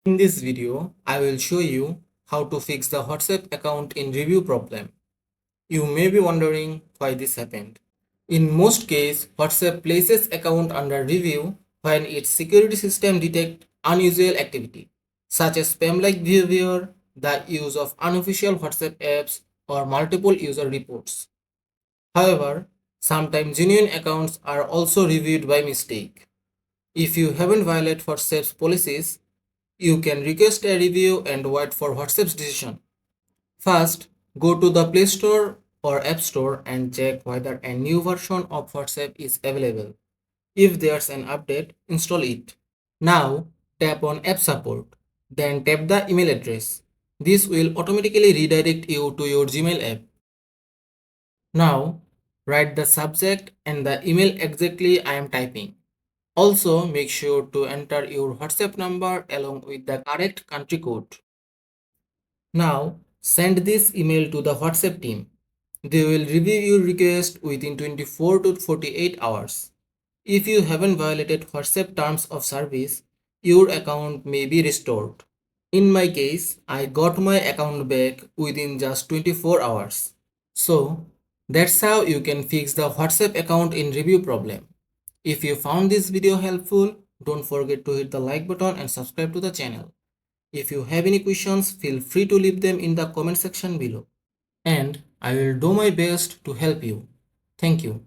In this video, I will show you how to fix the WhatsApp account in review problem. You may be wondering why this happened. In most cases, WhatsApp places account under review when its security system detects unusual activity, such as spam-like behavior, the use of unofficial WhatsApp apps, or multiple user reports. However, sometimes genuine accounts are also reviewed by mistake. If you haven't violated WhatsApp's policies, you can request a review and wait for WhatsApp's decision. First, go to the Play Store or App Store and check whether a new version of WhatsApp is available. If there's an update, install it. Now, tap on App Support. Then tap the email address. This will automatically redirect you to your Gmail app. Now, write the subject and the email exactly I am typing. Also, make sure to enter your WhatsApp number along with the correct country code. Now, send this email to the WhatsApp team. They will review your request within 24 to 48 hours. If you haven't violated WhatsApp terms of service, your account may be restored. In my case, I got my account back within just 24 hours. So, that's how you can fix the WhatsApp account in review problem. If you found this video helpful, don't forget to hit the like button and subscribe to the channel. If you have any questions, feel free to leave them in the comment section below. And I will do my best to help you. Thank you.